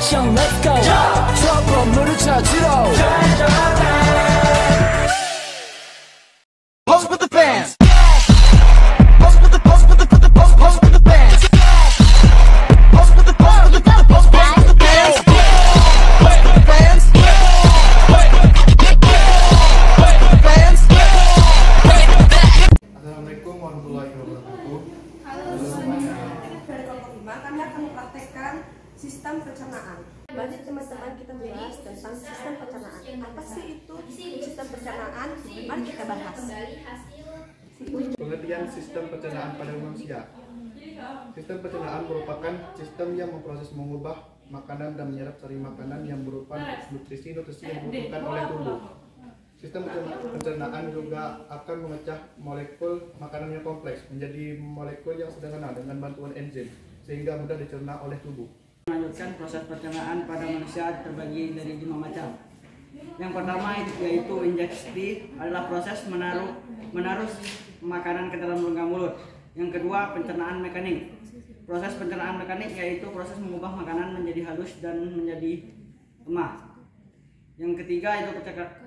action let's go 트러블을 찾으러 Pose with the fans Pose with the pose with the pose with the fans Pose with the pose with the pose with the fans Pose with the fans Assalamualaikum warahmatullahi wabarakatuh. Halo semuanya, dari kelompok 5 kami akan mempraktekkan sistem pencernaan. Mari teman-teman kita bahas tentang sistem pencernaan. Apa sih itu sistem pencernaan? Mari kita bahas. Pengertian sistem pencernaan pada manusia. Sistem pencernaan merupakan sistem yang memproses mengubah makanan dan menyerap sari makanan yang berupa nutrisi-nutrisi yang dibutuhkan oleh tubuh. Sistem pencernaan juga akan memecah molekul makanan yang kompleks menjadi molekul yang sederhana dengan bantuan enzim sehingga mudah dicerna oleh tubuh. Melanjutkan proses pencernaan pada manusia terbagi dari 5 macam. Yang pertama yaitu ingesti, adalah proses menaruh makanan ke dalam rongga mulut. Yang kedua pencernaan mekanik. Proses pencernaan mekanik yaitu proses mengubah makanan menjadi halus dan menjadi lemah. Yang ketiga itu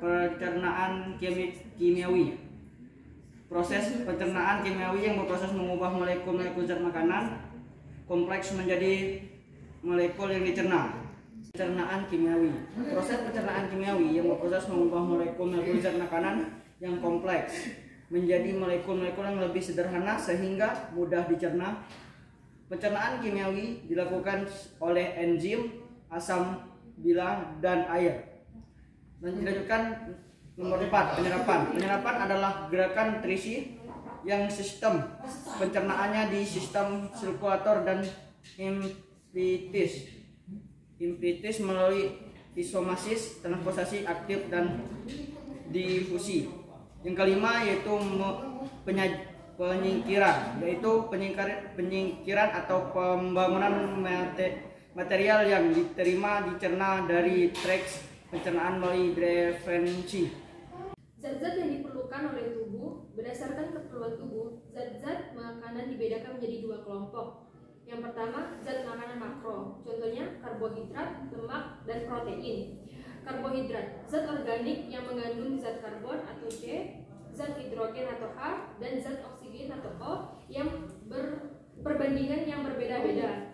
pencernaan kimiawi. Proses pencernaan kimiawi yang berproses mengubah molekul-molekul zat makanan kompleks menjadi molekul yang dicerna. Pencernaan kimiawi. Proses pencernaan kimiawi yang berproses mengubah molekul-molekul zat makanan yang kompleks menjadi molekul-molekul yang lebih sederhana sehingga mudah dicerna. Pencernaan kimiawi dilakukan oleh enzim, asam bilang, dan air. Dan dilanjutkan nomor 4, penyerapan. Penyerapan adalah gerakan nutrisi yang sistem pencernaannya di sistem sirkulator dan impetus melalui isomasis, transportasi aktif, dan difusi. Yang kelima yaitu penyingkiran, yaitu penyingkiran atau pembangunan material yang diterima dicerna dari traks pencernaan melalui referensi. Zat-zat yang diperlukan oleh tubuh berdasarkan keperluan tubuh. Zat-zat makanan dibedakan menjadi 2 kelompok. Yang pertama, zat makanan makro, contohnya karbohidrat, lemak, dan protein. Karbohidrat, zat organik yang mengandung zat karbon atau C, zat hidrogen atau H, dan zat oksigen atau O yang berperbandingan yang berbeda-beda.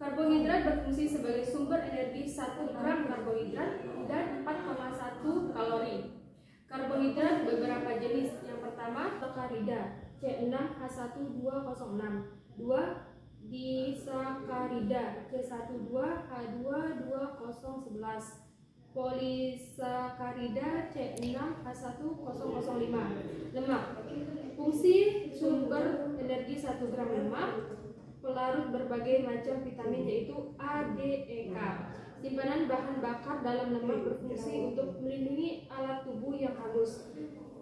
Karbohidrat berfungsi sebagai sumber energi 1 gram karbohidrat dan 4,1 kalori. Karbohidrat beberapa jenis. Yang pertama, sakarida C6H1206, 2 disakarida C12H22011, polisakarida C6H1005. Lemak. Fungsi sumber energi 1 gram lemak, pelarut berbagai macam vitamin yaitu A, D, E, K. Simpanan bahan bakar dalam lemak berfungsi untuk melindungi alat tubuh yang hangus.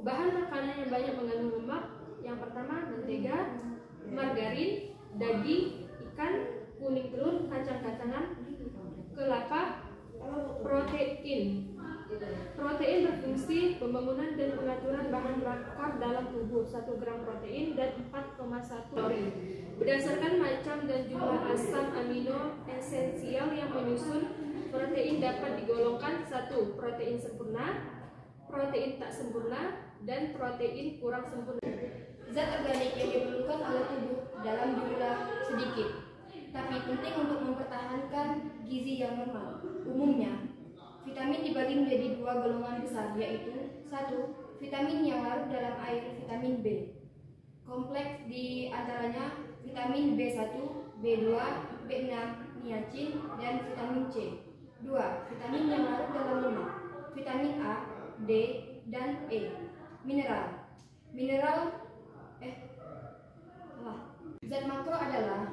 Bahan makanan yang banyak mengandung lemak, yang pertama mentega, margarin, daging, ikan, kuning telur, kacang-kacangan, kelapa. Protein. Protein berfungsi pembangunan dan pengaturan bahan bakar dalam tubuh. 1 gram protein dan 4,1 kalori. Berdasarkan macam dan jumlah asam amino esensial yang menyusun protein dapat digolongkan 1. Protein sempurna, protein tak sempurna, dan protein kurang sempurna. Zat organik yang diperlukan oleh tubuh dalam jumlah sedikit, tapi penting untuk mempertahankan gizi yang normal. Umumnya, vitamin dibagi menjadi 2 golongan besar, yaitu 1. Vitamin yang larut dalam air, vitamin B. Kompleks di antaranya vitamin B1, B2, B6, niacin, dan vitamin C. 2. Vitamin yang larut dalam lemak, vitamin A, D, dan E. Zat makro adalah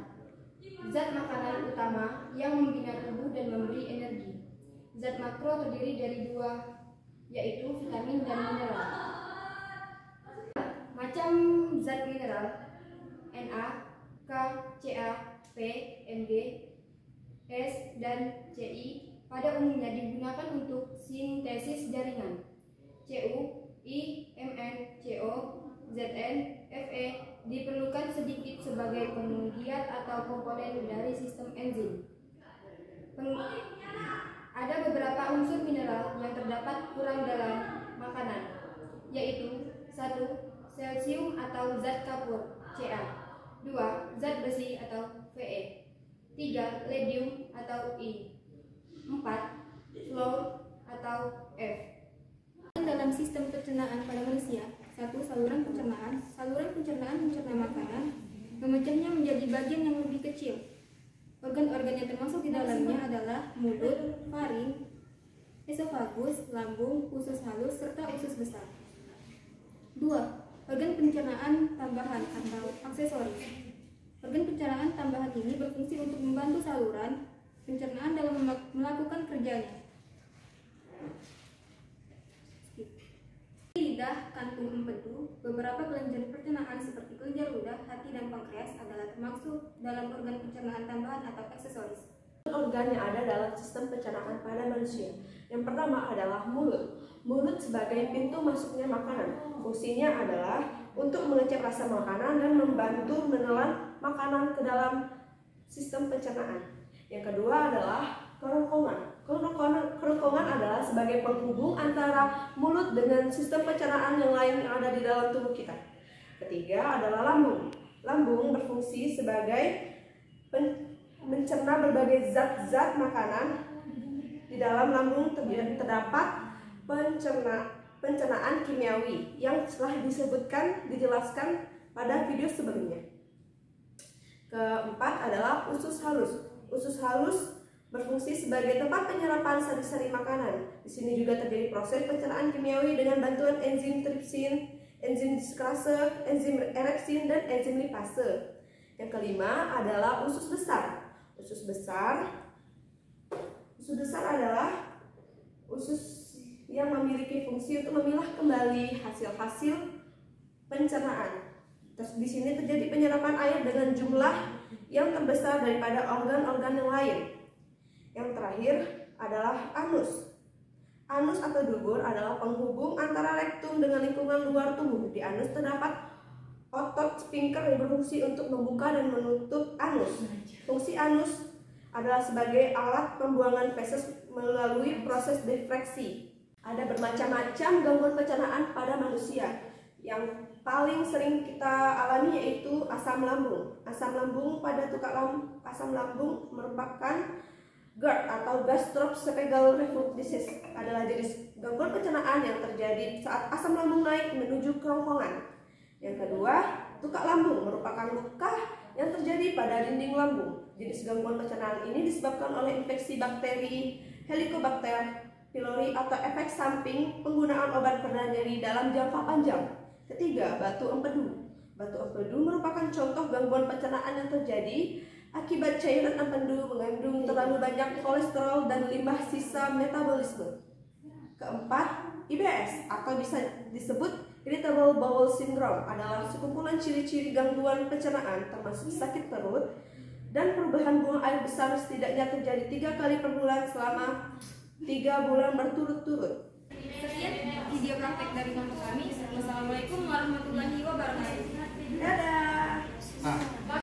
zat makanan utama yang membina tubuh dan memberi energi. Zat makro terdiri dari 2, yaitu vitamin dan mineral. Macam zat mineral Na, K, Ca, P, Mg, S, dan Ci pada umumnya digunakan untuk sintesis jaringan. Cu, I, Mn, Co, Zn, Fe diperlukan sedikit sebagai penggiat atau komponen dari sistem enzim. Ada beberapa unsur mineral yang terdapat kurang dalam makanan, yaitu 1. Selsium atau zat kapur Ca, 2. Zat besi atau Fe, 3. Leadium atau I, 4. Fluor atau F. Dalam sistem pencernaan pada manusia, 1. Saluran pencernaan. Saluran pencernaan mencerna makanan, memecahnya menjadi bagian yang lebih kecil. Organ-organ yang termasuk di dalamnya adalah mulut, faring, esofagus, lambung, usus halus, serta usus besar. 2. Organ pencernaan tambahan atau aksesoris. Organ pencernaan tambahan ini berfungsi untuk membantu saluran pencernaan dalam melakukan kerjanya. Lidah, kantung, empedu, beberapa kelenjar pencernaan seperti kelenjar ludah, hati, dan pankreas adalah termasuk dalam organ pencernaan tambahan atau aksesoris. Organ yang ada dalam sistem pencernaan pada manusia. Yang pertama adalah mulut. Mulut sebagai pintu masuknya makanan. Fungsinya adalah untuk mengecek rasa makanan dan membantu menelan makanan ke dalam sistem pencernaan. Yang kedua adalah kerongkongan. Kerongkongan adalah sebagai penghubung antara mulut dengan sistem pencernaan yang lain yang ada di dalam tubuh kita. Ketiga adalah lambung. Lambung berfungsi sebagai mencerna berbagai zat-zat makanan. Di dalam lambung terdapat pencernaan kimiawi yang telah dijelaskan pada video sebelumnya. Keempat adalah usus halus. Usus halus berfungsi sebagai tempat penyerapan sari-sari makanan. Di sini juga terjadi proses pencernaan kimiawi dengan bantuan enzim tripsin, enzim diskrase, enzim erepsin, dan enzim lipase. Yang kelima adalah usus besar. Usus besar adalah usus yang memiliki fungsi untuk memilah kembali hasil-hasil pencernaan. Terus di sini terjadi penyerapan air dengan jumlah yang terbesar daripada organ-organ yang lain. Yang terakhir adalah anus. Anus atau dubur adalah penghubung antara rektum dengan lingkungan luar tubuh. Di anus terdapat otot sphincter yang berfungsi untuk membuka dan menutup anus. Fungsi anus adalah sebagai alat pembuangan feses melalui proses defeksi. Ada bermacam-macam gangguan pencernaan pada manusia. Yang paling sering kita alami yaitu asam lambung. Asam lambung pada tukak asam lambung merupakan GERD atau gastroesophageal reflux disease, adalah jenis gangguan pencernaan yang terjadi saat asam lambung naik menuju kerongkongan. Yang kedua, tukak lambung merupakan luka yang terjadi pada dinding lambung. Jenis gangguan pencernaan ini disebabkan oleh infeksi bakteri Helicobacter pylori atau efek samping penggunaan obat pereda nyeri dalam jangka panjang. Ketiga, batu empedu. Batu empedu merupakan contoh gangguan pencernaan yang terjadi akibat cairan empedu mengandung terlalu banyak kolesterol dan limbah sisa metabolisme. Keempat, IBS atau bisa disebut Irritable Bowel Syndrome adalah sekumpulan ciri-ciri gangguan pencernaan termasuk sakit perut dan perubahan buang air besar setidaknya terjadi 3 kali per bulan selama 3 bulan berturut-turut. Sekian video praktek dari kelompok kami. Wassalamualaikum warahmatullahi wabarakatuh. Dadah. Nah,